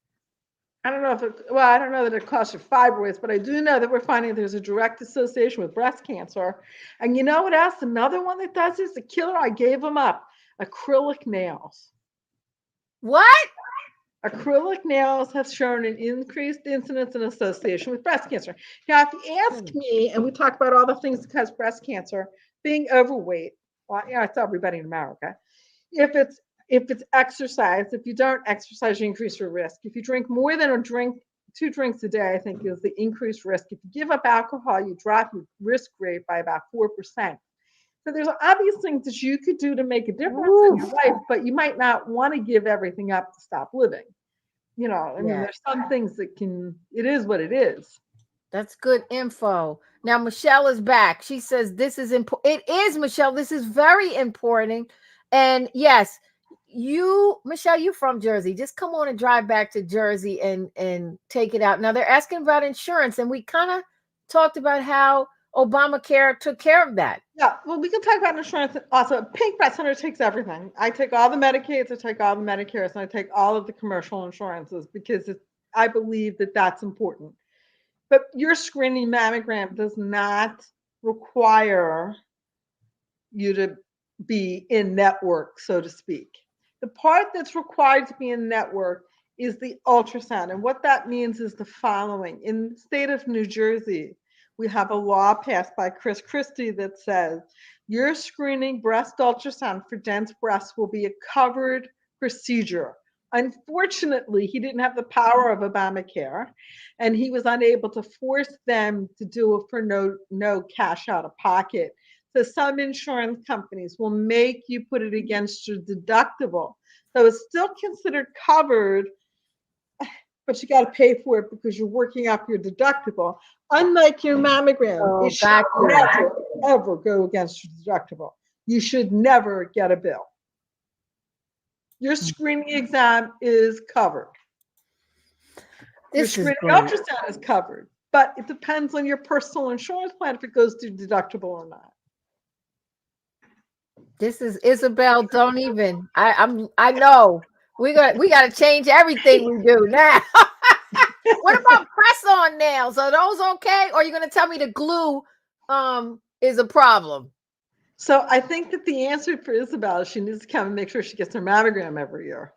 I don't know I don't know that it causes your fibroids, but I do know that we're finding there's a direct association with breast cancer. And you know what else? Another one that does this, the killer, I gave them up, acrylic nails. What? Acrylic nails have shown an increased incidence and association with breast cancer. Now, if you ask me, and we talk about all the things that cause breast cancer, being overweight, well, it's everybody in America. If it's exercise, if you don't exercise, you increase your risk. If you drink more than 2 drinks a day, I think is the increased risk. If you give up alcohol, you drop your risk rate by about 4%. So there's obvious things that you could do to make a difference in your life, but you might not want to give everything up to stop living. Mean, there's some things that it is what it is. That's good info. Now, Michelle is back. She says, this is important. It is, Michelle. This is very important. And yes, Michelle, you from Jersey. Just come on and drive back to Jersey and take it out. Now, they're asking about insurance, and we kind of talked about how Obamacare took care of that. Yeah, well, we can talk about insurance. Also, Pink Breast Center takes everything. I take all the Medicaids, I take all the Medicares, and I take all of the commercial insurances because I believe that that's important. But your screening mammogram does not require you to be in network, so to speak. The part that's required to be in network is the ultrasound. And what that means is the following. In the state of New Jersey, we have a law passed by Chris Christie that says your screening breast ultrasound for dense breasts will be a covered procedure. Unfortunately, he didn't have the power of Obamacare, and he was unable to force them to do it for no cash out of pocket. So some insurance companies will make you put it against your deductible. So it's still considered covered, but you got to pay for it because you're working up your deductible. Unlike your mammogram, it should never, ever go against your deductible. You should never get a bill. Your screening exam is covered. Your screening ultrasound is covered, but it depends on your personal insurance plan if it goes to deductible or not. This is Isabel. Don't even. I know. We got to change everything we do now. What about press-on nails? Are those okay? Or are you going to tell me the glue is a problem? So I think that the answer for Isabel is she needs to come and make sure she gets her mammogram every year.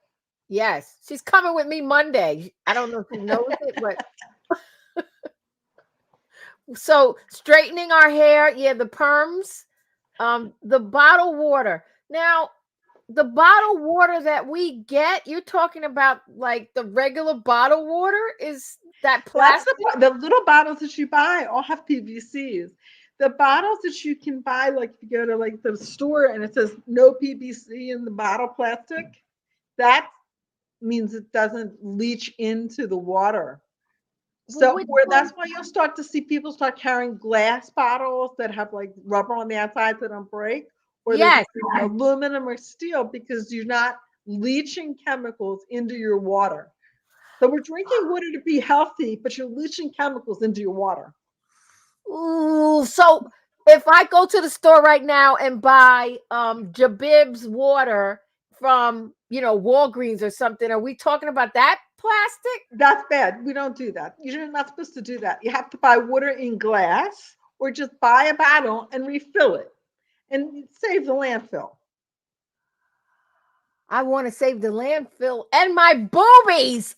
Yes, she's coming with me Monday. I don't know if you knows it, but so straightening our hair, the perms, the bottled water. Now, the bottled water that we get, you're talking about like the regular bottled water? Is that plastic? The little bottles that you buy all have PVCs. The bottles that you can buy, like if you go to like the store and it says no PVC in the bottle plastic, that means it doesn't leach into the water. So that's why you'll start to see people start carrying glass bottles that have like rubber on the outside that don't break, or aluminum or steel, because you're not leaching chemicals into your water. So we're drinking water to be healthy, but you're leaching chemicals into your water. Ooh, so if I go to the store right now and buy Jabib's water from Walgreens or something, are we talking about that plastic? That's bad. We don't do that. You're not supposed to do that. You have to buy water in glass, or just buy a bottle and refill it and save the landfill. I want to save the landfill and my boobies.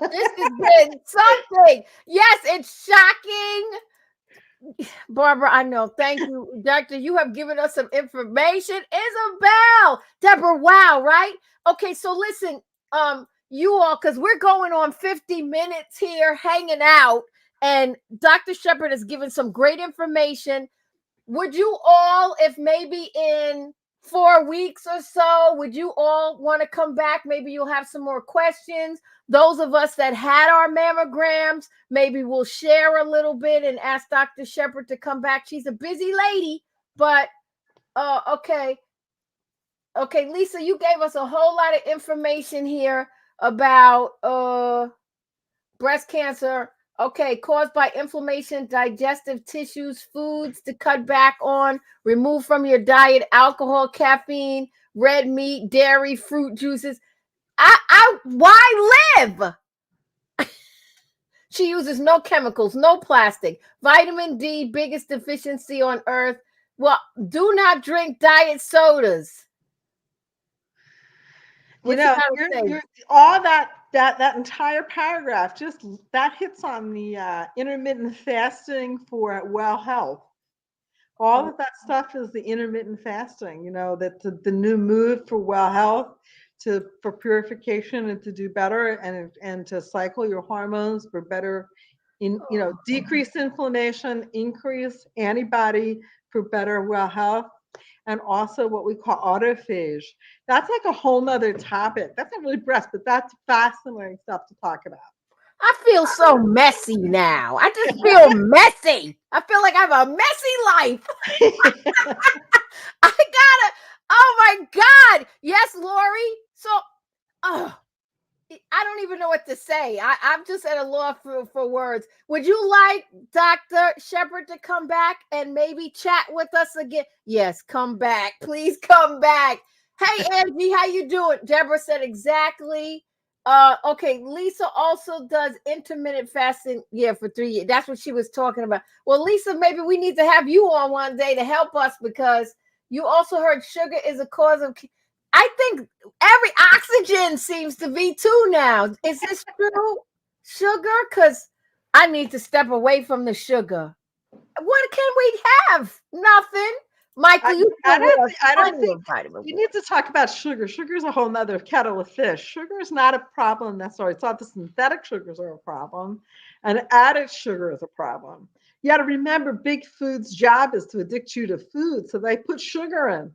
This has been something. Yes, it's shocking. Barbara, I know. Thank you, Doctor. You have given us some information. Isabel, Deborah, wow, right? Okay, so listen, you all, because we're going on 50 minutes here hanging out, and Dr. Shepard has given some great information. Would you all, if maybe in 4 weeks or so, would you all want to come back? Maybe you'll have some more questions. Those of us that had our mammograms, maybe we'll share a little bit and ask Dr. Shepard to come back. She's a busy lady, but okay. Okay, Lisa, you gave us a whole lot of information here about breast cancer. Okay, caused by inflammation, digestive tissues, foods to cut back on, remove from your diet alcohol, caffeine, red meat, dairy, fruit juices. Why live? She uses no chemicals, no plastic. Vitamin D, biggest deficiency on earth. Well, do not drink diet sodas. You know, you're all that entire paragraph, just that hits on the intermittent fasting for well health. All of that stuff is the intermittent fasting, you know, that's the new move for well health, for purification and to do better and to cycle your hormones for better, decrease inflammation, increase antibody for better well health. And also what we call autophagy. That's like a whole nother topic. That's not really breast, but that's fascinating stuff to talk about. I feel so messy now. I just feel messy. I feel like I have a messy life. Oh my God. Yes, Lori. So, I don't even know what to say. I'm just at a loss for words. Would you like Dr. Shepard to come back and maybe chat with us again? Yes, come back. Please come back. Hey, Angie, how you doing? Deborah said exactly. Okay, Lisa also does intermittent fasting. Yeah, for 3 years. That's what she was talking about. Well, Lisa, maybe we need to have you on one day to help us, because you also heard sugar is a cause of... I think every oxygen seems to be too now. Is this true? Sugar? Because I need to step away from the sugar. What can we have? Nothing. Michael, I don't think you need to talk about sugar. Sugar is a whole nother kettle of fish. Sugar is not a problem necessarily. It's not the synthetic sugars are a problem, and added sugar is a problem. You got to remember, big food's job is to addict you to food, so they put sugar in.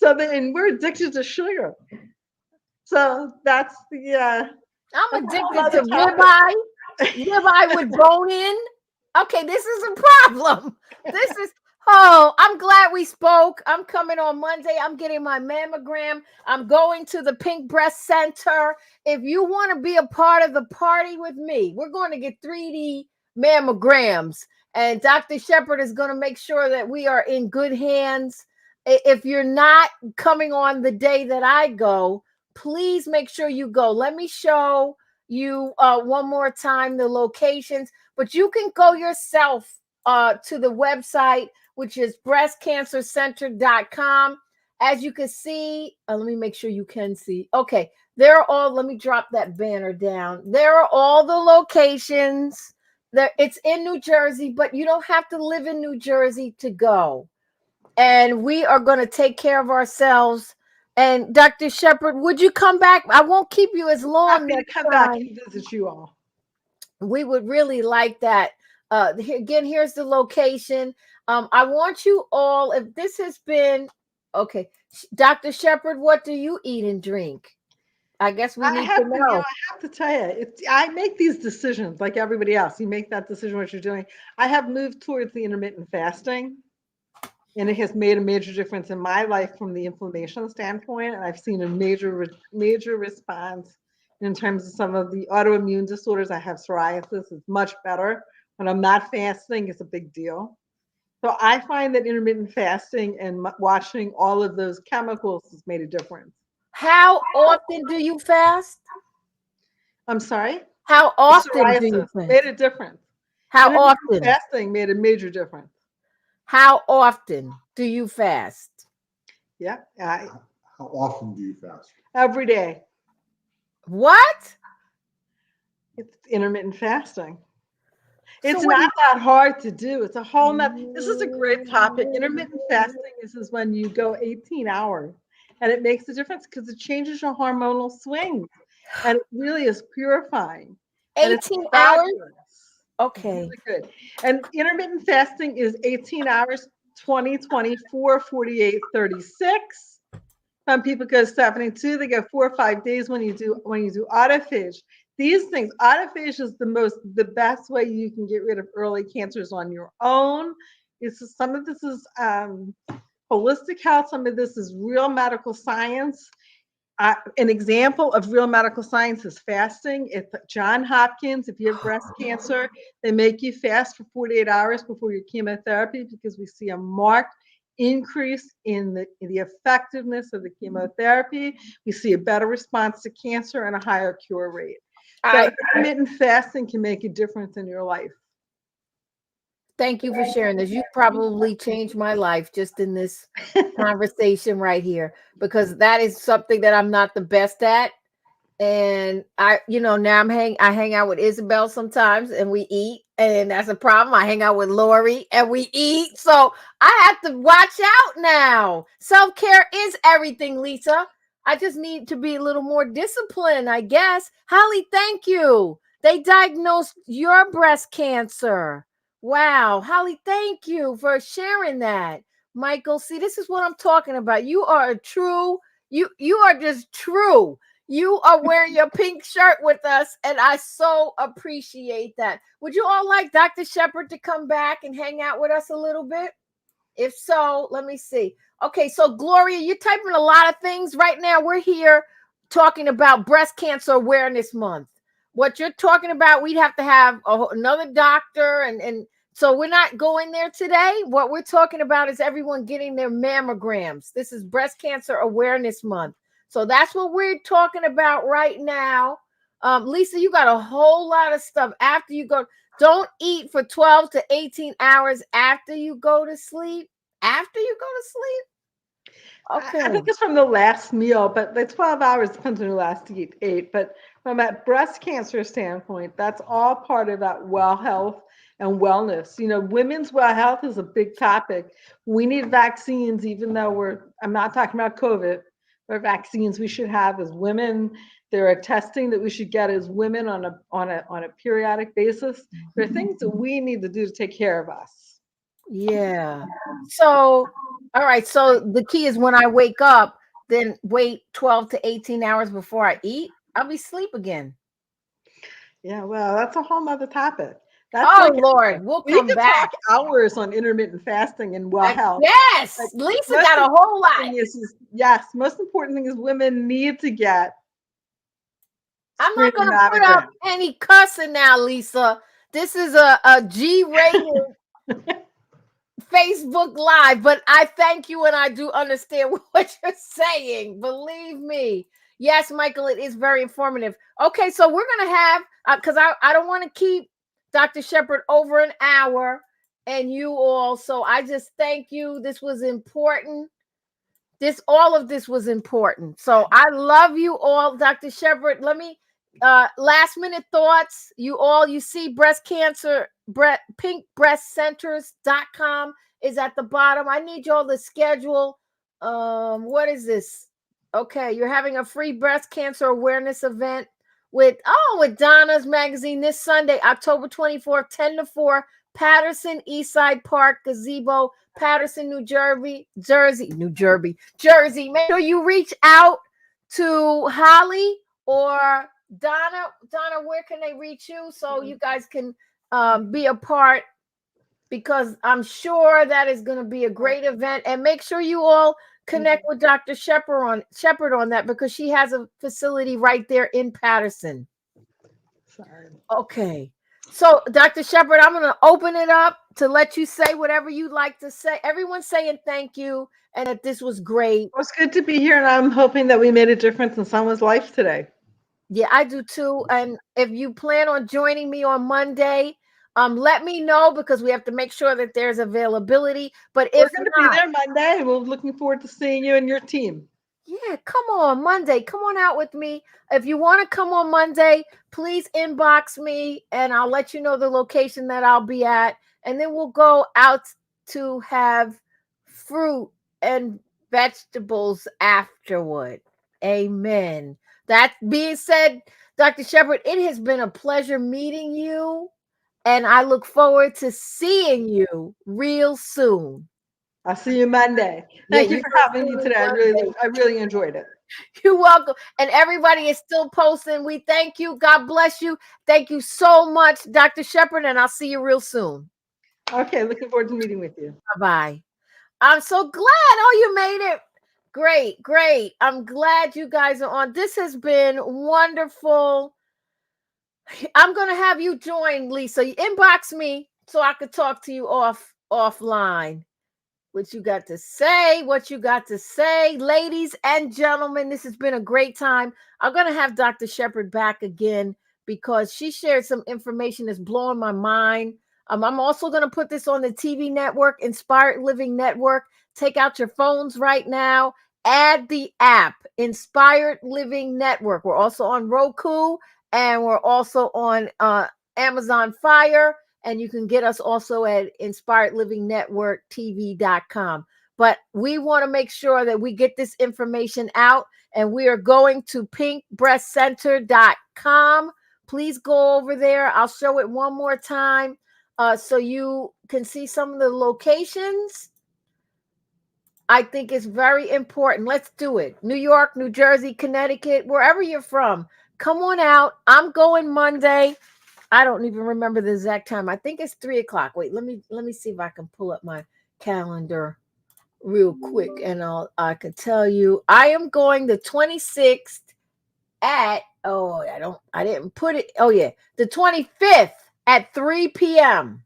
And we're addicted to sugar. So that's the. I'm addicted to ribeye with bone in. Okay, this is a problem. I'm glad we spoke. I'm coming on Monday. I'm getting my mammogram. I'm going to the Pink Breast Center. If you want to be a part of the party with me, we're going to get 3D mammograms. And Dr. Shepard is going to make sure that we are in good hands. If you're not coming on the day that I go, please make sure you go. Let me show you one more time the locations, but you can go yourself to the website, which is breastcancercenter.com. As you can see, let me make sure you can see. Okay, let me drop that banner down. There are all the locations. It's in New Jersey, but you don't have to live in New Jersey to go. And we are going to take care of ourselves. And Dr. Shepard, would you come back? I won't keep you as long. Happy to come back and visit you all. We would really like that. Again, here's the location. I want you all, if this has been, okay, Dr. Shepard, what do you eat and drink? I guess we need to know. I have to tell you, I make these decisions like everybody else. You make that decision what you're doing. I have moved towards the intermittent fasting. And it has made a major difference in my life from the inflammation standpoint. And I've seen a major response in terms of some of the autoimmune disorders. I have psoriasis. It's much better. When I'm not fasting, it's a big deal. So I find that intermittent fasting and watching all of those chemicals has made a difference. How often do you fast? I'm sorry? How often do you fast? Made a difference. How often? Fasting made a major difference. How often do you fast? Yeah. How often do you fast? Every day. What? It's intermittent fasting. It's not that hard to do. It's a whole nother. This is a great topic. Intermittent fasting is when you go 18 hours And it makes a difference because it changes your hormonal swings. And it really is purifying. And it's 18 hours? fabulous. Okay. Really good. And intermittent fasting is 18 hours, 20, 24, 48, 36. Some people go 72. They go 4 or 5 days when you do autophagy. These things, autophagy is the best way you can get rid of early cancers on your own. Some of this is holistic health. Some of this is real medical science. An example of real medical science is fasting. It's John Hopkins. If you have breast cancer, they make you fast for 48 hours before your chemotherapy because we see a marked increase in the effectiveness of the chemotherapy. We see a better response to cancer and a higher cure rate. So intermittent fasting can make a difference in your life. Thank you for sharing this. You probably changed my life just in this conversation right here, because that is something that I'm not the best at. And now I hang out with Isabel sometimes and we eat, and that's a problem. I hang out with Lori and we eat. So I have to watch out now. Self-care is everything, Lisa. I just need to be a little more disciplined, I guess. Holly, thank you. They diagnosed your breast cancer. Wow. Holly, thank you for sharing that. Michael, see, this is what I'm talking about. You are a true, you are just true. You are wearing your pink shirt with us, and I so appreciate that. Would you all like Dr. Shepard to come back and hang out with us a little bit? If so, let me see. Okay, so Gloria, you're typing a lot of things right now. We're here talking about Breast Cancer Awareness Month. What you're talking about, we'd have to have another doctor, and so we're not going there today. What we're talking about is everyone getting their mammograms. This is Breast Cancer Awareness Month. So that's what we're talking about right now. Lisa, you got a whole lot of stuff after you go. Don't eat for 12 to 18 hours after you go to sleep. After you go to sleep? Okay. I think it's from the last meal, but the 12 hours depends on your last ate. But from a breast cancer standpoint, that's all part of that well health and wellness. Women's well health is a big topic. We need vaccines, even though I'm not talking about COVID, but vaccines we should have as women. There are testing that we should get as women on a periodic basis. There are things that we need to do to take care of us. Yeah. So, all right. So the key is when I wake up, then wait 12 to 18 hours before I eat. I'll be asleep again. Yeah, well, that's a whole nother topic. Lord, we'll come back. Talk hours on intermittent fasting and well health. Yes, Lisa got a whole lot. Yes, most important thing is women need to get. I'm not going to put up any cussing now, Lisa. This is a G-rated Facebook Live, but I thank you and I do understand what you're saying. Believe me. Yes, Michael, it is very informative. Okay, so we're going to have, because I don't want to keep Dr. Shepard over an hour and you all. So I just thank you. This was important. All of this was important. So I love you all, Dr. Shepard. Let me, last minute thoughts. You see breast cancer, pinkbreastcenters.com is at the bottom. I need y'all to schedule. What is this? Okay, you're having a free breast cancer awareness event with Donna's magazine this Sunday, October 24th, 10 to 4, Patterson Eastside Park Gazebo, Patterson, Jersey. Make sure you reach out to Holly or Donna. Donna, where can they reach you so you guys can be a part? Because I'm sure that is going to be a great event. And make sure you all connect with Dr. Shepard on that, because she has a facility right there in Patterson. Sorry. Okay. So, Dr. Shepard, I'm going to open it up to let you say whatever you'd like to say. Everyone's saying thank you and that this was great. It was good to be here, and I'm hoping that we made a difference in someone's life today. Yeah, I do too. And if you plan on joining me on Monday, let me know, because we have to make sure that there's availability. But if we're going to be there Monday, we're looking forward to seeing you and your team. Yeah, come on Monday. Come on out with me. If you want to come on Monday, please inbox me and I'll let you know the location that I'll be at. And then we'll go out to have fruit and vegetables afterward. Amen. That being said, Dr. Shepard, it has been a pleasure meeting you, and I look forward to seeing you real soon. I'll see you Monday. Thank you for having me today. I really enjoyed it. You're welcome. And everybody is still posting. We thank you. God bless you. Thank you so much, Dr. Shepard, and I'll see you real soon. Okay, looking forward to meeting with you. Bye-bye. I'm so glad. Oh, you made it. Great, great. I'm glad you guys are on. This has been wonderful. I'm going to have you join, Lisa. You inbox me so I could talk to you offline. What you got to say, ladies and gentlemen. This has been a great time. I'm going to have Dr. Shepard back again because she shared some information that's blowing my mind. I'm also going to put this on the TV network, Inspired Living Network. Take out your phones right now. Add the app, Inspired Living Network. We're also on Roku, and we're also on Amazon Fire. And you can get us also at inspiredlivingnetworktv.com. But we want to make sure that we get this information out, and we are going to pinkbreastcenter.com. Please go over there. I'll show it one more time so you can see some of the locations. I think it's very important. Let's do it. New York, New Jersey, Connecticut, wherever you're from, come on out. I'm going Monday. I don't even remember the exact time. I think it's 3:00. Wait, let me see if I can pull up my calendar real quick, and I can tell you I am going the 26th at I didn't put it. Oh yeah, the 25th at 3 p.m.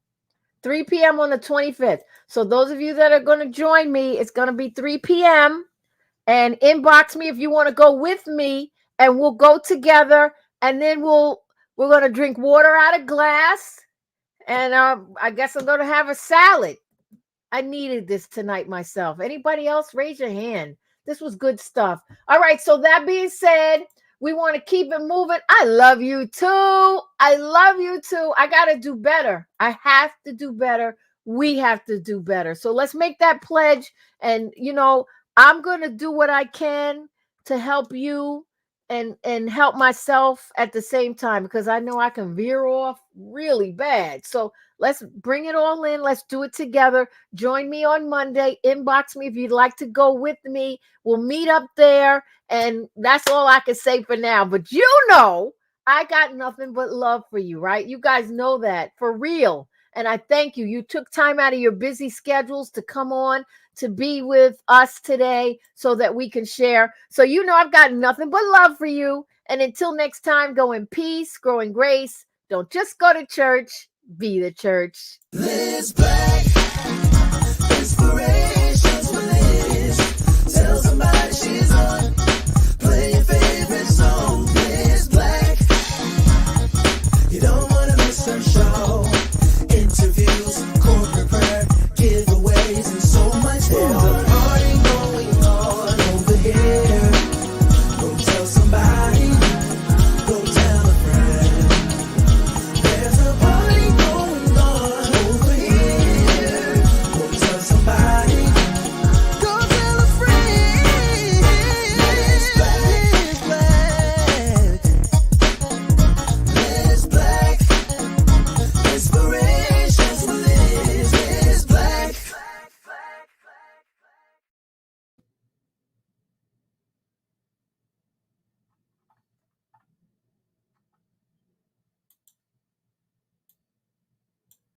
3 p.m. on the 25th. So those of you that are going to join me, it's going to be 3 p.m. and inbox me if you want to go with me, and we'll go together, and then we're going to drink water out of glass, and I guess I'm going to have a salad. I needed this tonight myself. Anybody else? Raise your hand. This was good stuff. All right, so that being said, we want to keep it moving. I love you too. I love you too. I got to do better. I have to do better. We have to do better. So let's make that pledge. And, I'm going to do what I can to help you and help myself at the same time, because I know I can veer off really bad. So let's bring it all in. Let's do it together. Join me on Monday. Inbox me if you'd like to go with me. We'll meet up there. And that's all I can say for now. But I got nothing but love for you, right? You guys know that for real. And I thank you. You took time out of your busy schedules to come on to be with us today so that we can share. So I've got nothing but love for you. And until next time, go in peace, grow in grace. Don't just go to church, be the church. Liz Black.